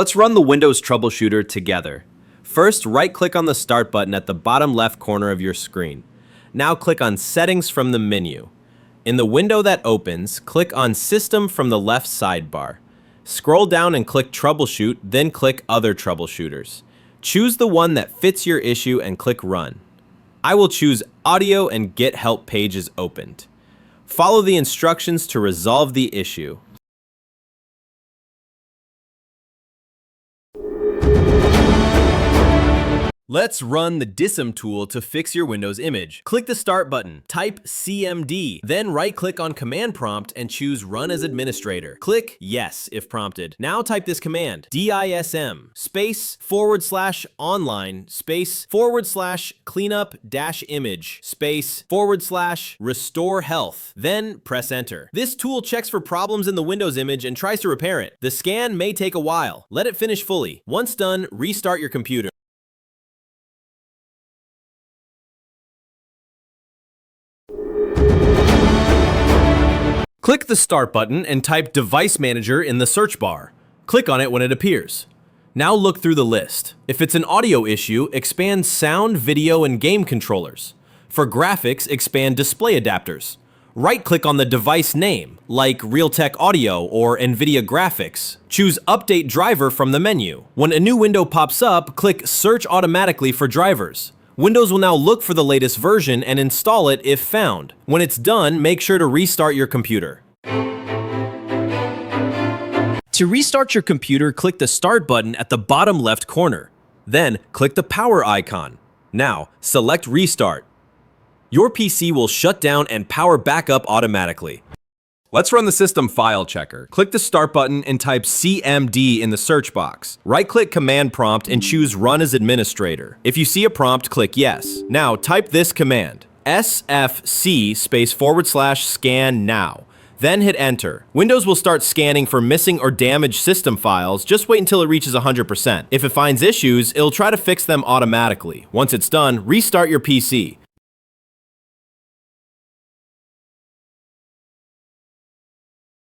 Let's run the Windows Troubleshooter together. First, right-click on the Start button at the bottom left corner of your screen. Now click on Settings from the menu. In the window that opens, click on System from the left sidebar. Scroll down and click Troubleshoot, then click Other Troubleshooters. Choose the one that fits your issue and click Run. I will choose Audio and Get Help pages opened. Follow the instructions to resolve the issue. Let's run the DISM tool to fix your Windows image. Click the Start button, type CMD, then right-click on Command Prompt and choose Run as Administrator. Click Yes if prompted. Now type this command, DISM space /online space /cleanup-image space /restore health. Then press Enter. This tool checks for problems in the Windows image and tries to repair it. The scan may take a while. Let it finish fully. Once done, restart your computer. Click the Start button and type Device Manager in the search bar. Click on it when it appears. Now look through the list. If it's an audio issue, expand Sound, Video, and Game Controllers. For graphics, expand Display Adapters. Right-click on the device name, like Realtek Audio or NVIDIA Graphics. Choose Update Driver from the menu. When a new window pops up, click Search Automatically for drivers. Windows will now look for the latest version and install it if found. When it's done, make sure to restart your computer. To restart your computer, click the Start button at the bottom left corner. Then, click the power icon. Now, select Restart. Your PC will shut down and power back up automatically. Let's run the System File Checker. Click the Start button and type CMD in the search box. Right-click Command Prompt and choose Run as Administrator. If you see a prompt, click Yes. Now type this command, SFC /scan now. Then hit Enter. Windows will start scanning for missing or damaged system files. Just wait until it reaches 100%. If it finds issues, it'll try to fix them automatically. Once it's done, restart your PC.